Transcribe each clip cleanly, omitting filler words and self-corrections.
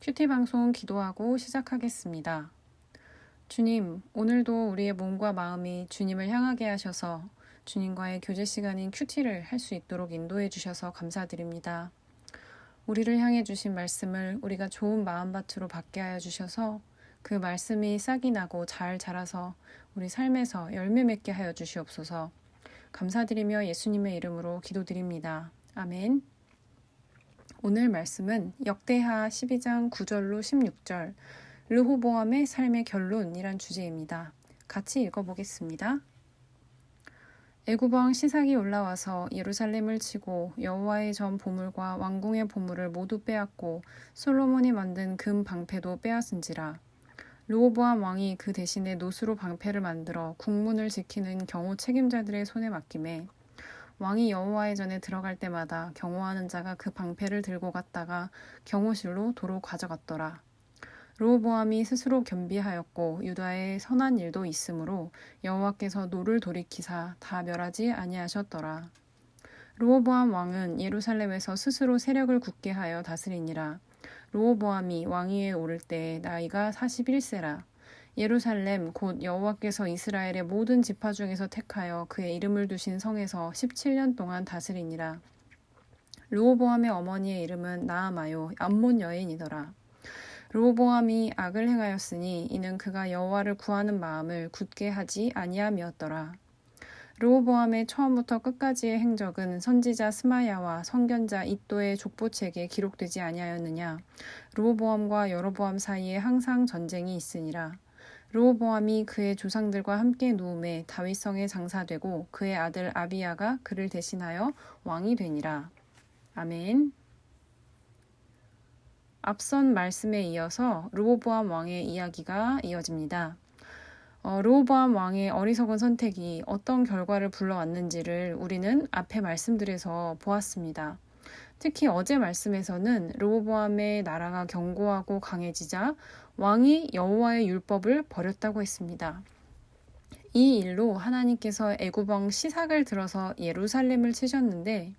큐티 방송 기도하고 시작하겠습니다. 주님, 오늘도 우리의 몸과 마음이 주님을 향하게 하셔서 주님과의 교제 시간인 큐티를 할 수 있도록 인도해 주셔서 감사드립니다. 우리를 향해 주신 말씀을 우리가 좋은 마음밭으로 받게 하여 주셔서 그 말씀이 싹이 나고 잘 자라서 우리 삶에서 열매 맺게 하여 주시옵소서. 감사드리며 예수님의 이름으로 기도드립니다. 아멘. 오늘 말씀은 역대하 12장 9절로 16절 르호보암의 삶의 결론이란 주제입니다. 같이 읽어보겠습니다. 애굽왕 시삭이 올라와서 예루살렘을 치고 여호와의 전 보물과 왕궁의 보물을 모두 빼앗고 솔로몬이 만든 금 방패도 빼앗은지라. 르호보암 왕이 그 대신에 노수로 방패를 만들어 국문을 지키는 경호 책임자들의 손에 맡기매 왕이 여호와의 전에 들어갈 때마다 경호하는 자가 그 방패를 들고 갔다가 경호실로 도로 가져갔더라. 르호보암이 스스로 겸비하였고 유다에 선한 일도 있으므로 여호와께서 노를 돌이키사 다 멸하지 아니하셨더라. 르호보암 왕은 예루살렘에서 스스로 세력을 굳게 하여 다스리니라. 르호보암이 왕위에 오를 때 나이가 41세라. 예루살렘 곧 여호와께서 이스라엘의 모든 지파 중에서 택하여 그의 이름을 두신 성에서 17년 동안 다스리니라. 르호보암의 어머니의 이름은 나아마요 암몬 여인이더라. 르호보암이 악을 행하였으니 이는 그가 여호와를 구하는 마음을 굳게 하지 아니함이었더라. 르호보암의 처음부터 끝까지의 행적은 선지자 스마야와 선견자 잇도의 족보책에 기록되지 아니하였느냐. 르호보암과 여로보암 사이에 항상 전쟁이 있으니라. 르호보암이 그의 조상들과 함께 누움에 다윗성에 장사되고 그의 아들 아비야가 그를 대신하여 왕이 되니라. 아멘. 앞선 말씀에 이어서 르호보암 왕의 이야기가 이어집니다. 르호보암 왕의 어리석은 선택이 어떤 결과를 불러왔는지를 우리는 앞의 말씀들에서 보았습니다. 특히 어제 말씀에서는 르호보암의 나라가 견고하고 강해지자 왕이 여호와의 율법을 버렸다고 했습니다. 이 일로 하나님께서 애굽 왕 시삭을 들어서 예루살렘을 치셨는데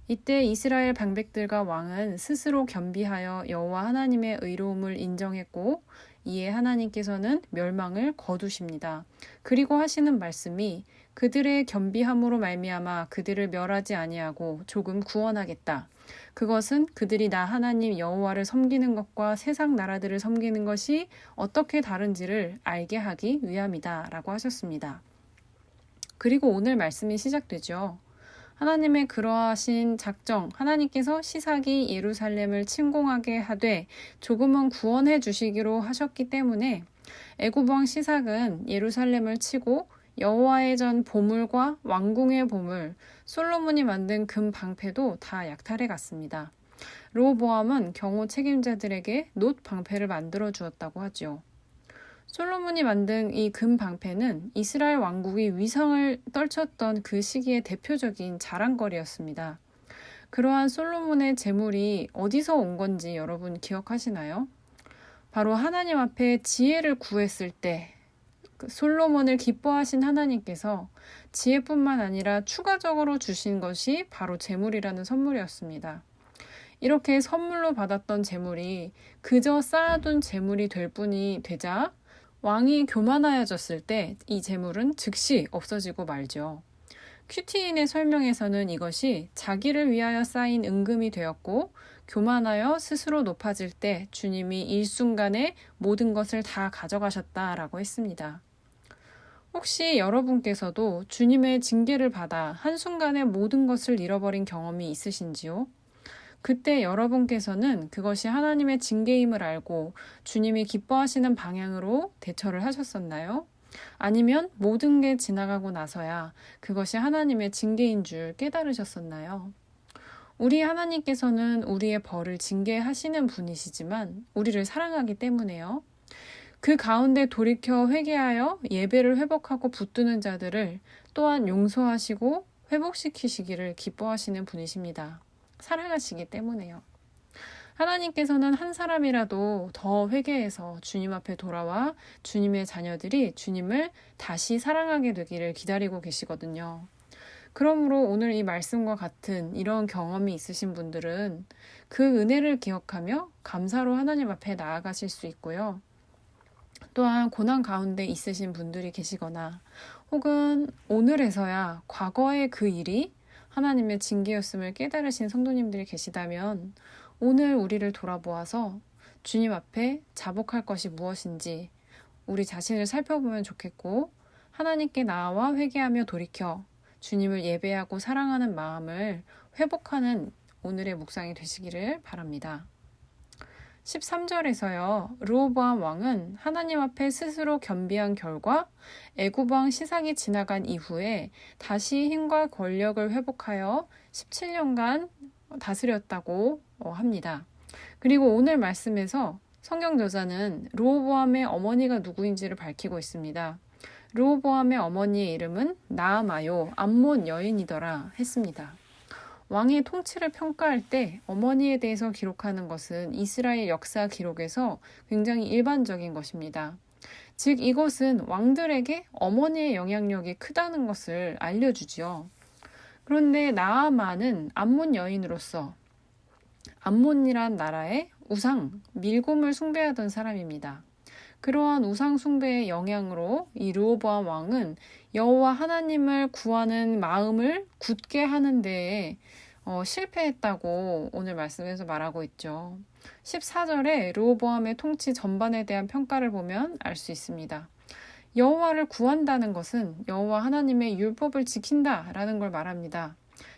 이때 이스라엘 방백들과 왕은 스스로 겸비하여 여호와 하나님의 의로움을 인정했고 이에 하나님께서는 멸망을 거두십니다. 그리고 하시는 말씀이 그들의 겸비함으로 말미암아 그들을 멸하지 아니하고 조금 구원하겠다. 그것은 그들이 나 하나님 여호와를 섬기는 것과 세상 나라들을 섬기는 것이 어떻게 다른지를 알게 하기 위함이다 라고 하셨습니다. 그리고 오늘 말씀이 시작되죠. 하나님의 그러하신 작정, 하나님께서 시삭이 예루살렘을 침공하게 하되 조금은 구원해 주시기로 하셨기 때문에 애굽 왕 시삭은 예루살렘을 치고 여호와의 전 보물과 왕궁의 보물, 솔로몬이 만든 금 방패도 다 약탈해 갔습니다. 르호보암은 경호 책임자들에게 놋 방패를 만들어 주었다고 하죠. 솔로몬이 만든 이 금 방패는 이스라엘 왕국이 위상을 떨쳤던 그 시기의 대표적인 자랑거리였습니다. 그러한 솔로몬의 재물이 어디서 온 건지 여러분 기억하시나요? 바로 하나님 앞에 지혜를 구했을 때 솔로몬을 기뻐하신 하나님께서 지혜뿐만 아니라 추가적으로 주신 것이 바로 재물이라는 선물이었습니다. 이렇게 선물로 받았던 재물이 그저 쌓아둔 재물이 될 뿐이 되자 왕이 교만하여졌을 때 이 재물은 즉시 없어지고 말죠. 큐티인의 설명에서는 이것이 자기를 위하여 쌓인 은금이 되었고 교만하여 스스로 높아질 때 주님이 일순간에 모든 것을 다 가져가셨다라고 했습니다. 혹시 여러분께서도 주님의 징계를 받아 한순간에 모든 것을 잃어버린 경험이 있으신지요? 그때 여러분께서는 그것이 하나님의 징계임을 알고 주님이 기뻐하시는 방향으로 대처를 하셨었나요? 아니면 모든 게 지나가고 나서야 그것이 하나님의 징계인 줄 깨달으셨었나요? 우리 하나님께서는 우리의 벌을 징계하시는 분이시지만 우리를 사랑하기 때문에요. 그 가운데 돌이켜 회개하여 예배를 회복하고 붙드는 자들을 또한 용서하시고 회복시키시기를 기뻐하시는 분이십니다. 사랑하시기 때문에요. 하나님께서는 한 사람이라도 더 회개해서 주님 앞에 돌아와 주님의 자녀들이 주님을 다시 사랑하게 되기를 기다리고 계시거든요. 그러므로 오늘 이 말씀과 같은 이런 경험이 있으신 분들은 그 은혜를 기억하며 감사로 하나님 앞에 나아가실 수 있고요. 또한 고난 가운데 있으신 분들이 계시거나 혹은 오늘에서야 과거의 그 일이 하나님의 징계였음을 깨달으신 성도님들이 계시다면 오늘 우리를 돌아보아서 주님 앞에 자복할 것이 무엇인지 우리 자신을 살펴보면 좋겠고, 하나님께 나아와 회개하며 돌이켜 주님을 예배하고 사랑하는 마음을 회복하는 오늘의 묵상이 되시기를 바랍니다. 13절에서요. 르호보암 왕은 하나님 앞에 스스로 겸비한 결과 애굽 왕 시삭이 지나간 이후에 다시 힘과 권력을 회복하여 17년간 다스렸다고 합니다. 그리고 오늘 말씀에서 성경 저자는 르호보암의 어머니가 누구인지를 밝히고 있습니다. 르호보암의 어머니의 이름은 나아마요 암몬 여인이더라 했습니다. 왕의 통치를 평가할 때 어머니에 대해서 기록하는 것은 이스라엘 역사 기록에서 굉장히 일반적인 것입니다. 즉 이것은 왕들에게 어머니의 영향력이 크다는 것을 알려주지요. 그런데 나아만은 암몬 여인으로서 암몬이란 나라의 우상, 밀곰을 숭배하던 사람입니다. 그러한 우상 숭배의 영향으로 이 르호보암 왕은 여호와 하나님을 구하는 마음을 굳게 하는 데에 실패했다고 오늘 말씀에서 말하고 있죠. 14절에 르호보암의 통치 전반에 대한 평가를 보면 알 수 있습니다. 여호와를 구한다는 것은 여호와 하나님의 율법을 지킨다라는 걸 말합니다.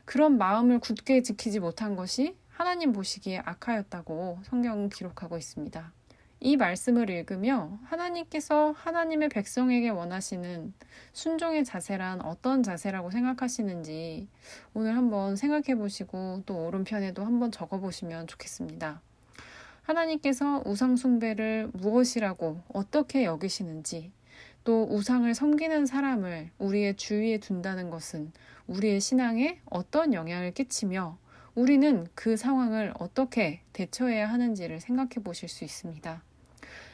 그런 마음을 굳게 지키지 못한 것이 하나님 보시기에 악하였다고 성경은 기록하고 있습니다. 이 말씀을 읽으며 하나님께서 하나님의 백성에게 원하시는 순종의 자세란 어떤 자세라고 생각하시는지 오늘 한번 생각해 보시고 또 오른편에도 한번 적어 보시면 좋겠습니다. 하나님께서 우상 숭배를 무엇이라고 어떻게 여기시는지, 또 우상을 섬기는 사람을 우리의 주위에 둔다는 것은 우리의 신앙에 어떤 영향을 끼치며 우리는 그 상황을 어떻게 대처해야 하는지를 생각해 보실 수 있습니다.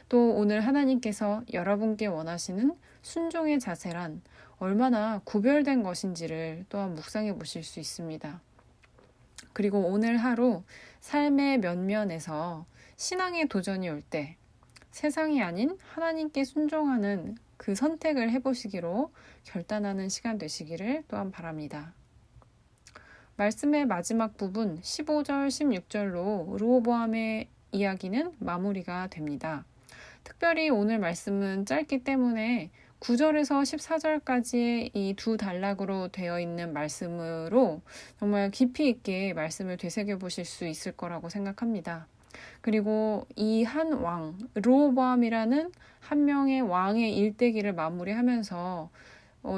또 오늘 하나님께서 여러분께 원하시는 순종의 자세란 얼마나 구별된 것인지를 또한 묵상해 보실 수 있습니다. 그리고 오늘 하루 삶의 면면에서 신앙의 도전이 올 때 세상이 아닌 하나님께 순종하는 그 선택을 해보시기로 결단하는 시간 되시기를 또한 바랍니다. 말씀의 마지막 부분 15절, 16절로 르호보암의 이야기는 마무리가 됩니다. 특별히 오늘 말씀은 짧기 때문에 9절에서 14절까지의 이 두 단락으로 되어 있는 말씀으로 정말 깊이 있게 말씀을 되새겨 보실 수 있을 거라고 생각합니다. 그리고 이 한 왕, 르호보암이라는 한 명의 왕의 일대기를 마무리하면서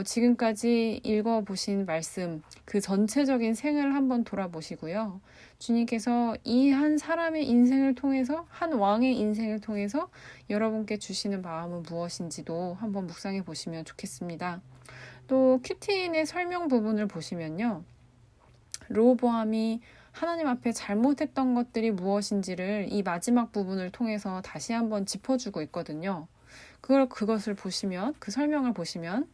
지금까지 읽어보신 말씀, 그 전체적인 생을 한번 돌아보시고요. 주님께서 이 한 사람의 인생을 통해서, 한 왕의 인생을 통해서 여러분께 주시는 마음은 무엇인지도 한번 묵상해 보시면 좋겠습니다. 또 큐티인의 설명 부분을 보시면요. 르호보암이 하나님 앞에 잘못했던 것들이 무엇인지를 이 마지막 부분을 통해서 다시 한번 짚어주고 있거든요. 그것을 보시면, 그 설명을 보시면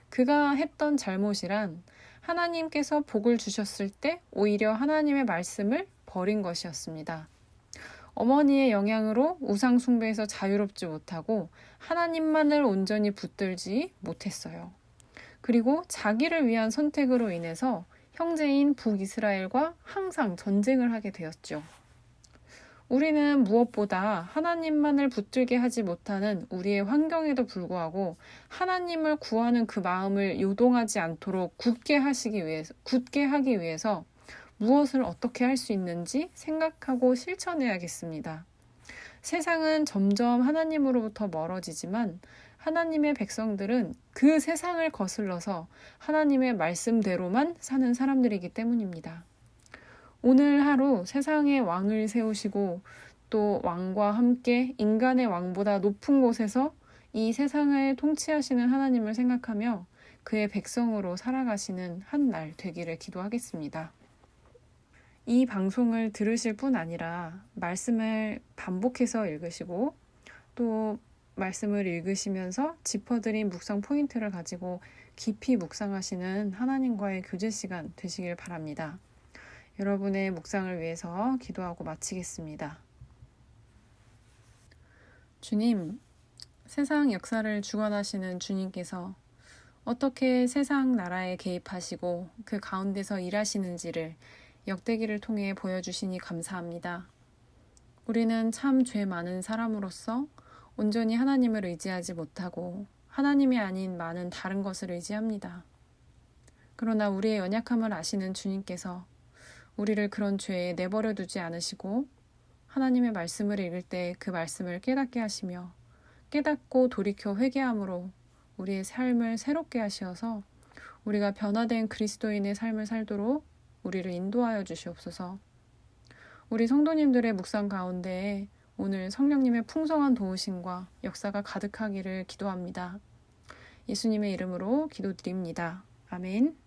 그가 했던 잘못이란 하나님께서 복을 주셨을 때 오히려 하나님의 말씀을 버린 것이었습니다. 어머니의 영향으로 우상 숭배에서 자유롭지 못하고 하나님만을 온전히 붙들지 못했어요. 그리고 자기를 위한 선택으로 인해서 형제인 북이스라엘과 항상 전쟁을 하게 되었죠. 우리는 무엇보다 하나님만을 붙들게 하지 못하는 우리의 환경에도 불구하고 하나님을 구하는 그 마음을 요동하지 않도록 굳게 하기 위해서 무엇을 어떻게 할 수 있는지 생각하고 실천해야겠습니다. 세상은 점점 하나님으로부터 멀어지지만 하나님의 백성들은 그 세상을 거슬러서 하나님의 말씀대로만 사는 사람들이기 때문입니다. 오늘 하루 세상의 왕을 세우시고 또 왕과 함께 인간의 왕보다 높은 곳에서 이 세상을 통치하시는 하나님을 생각하며 그의 백성으로 살아가시는 한 날 되기를 기도하겠습니다. 이 방송을 들으실 뿐 아니라 말씀을 반복해서 읽으시고 또 말씀을 읽으시면서 짚어드린 묵상 포인트를 가지고 깊이 묵상하시는 하나님과의 교제 시간 되시길 바랍니다. 여러분의 묵상을 위해서 기도하고 마치겠습니다. 주님, 세상 역사를 주관하시는 주님께서 어떻게 세상 나라에 개입하시고 그 가운데서 일하시는지를 역대기를 통해 보여주시니 감사합니다. 우리는 참 죄 많은 사람으로서 온전히 하나님을 의지하지 못하고 하나님이 아닌 많은 다른 것을 의지합니다. 그러나 우리의 연약함을 아시는 주님께서 우리를 그런 죄에 내버려 두지 않으시고 하나님의 말씀을 읽을 때 그 말씀을 깨닫게 하시며 깨닫고 돌이켜 회개함으로 우리의 삶을 새롭게 하시어서 우리가 변화된 그리스도인의 삶을 살도록 우리를 인도하여 주시옵소서. 우리 성도님들의 묵상 가운데 오늘 성령님의 풍성한 도우심과 역사가 가득하기를 기도합니다. 예수님의 이름으로 기도드립니다. 아멘.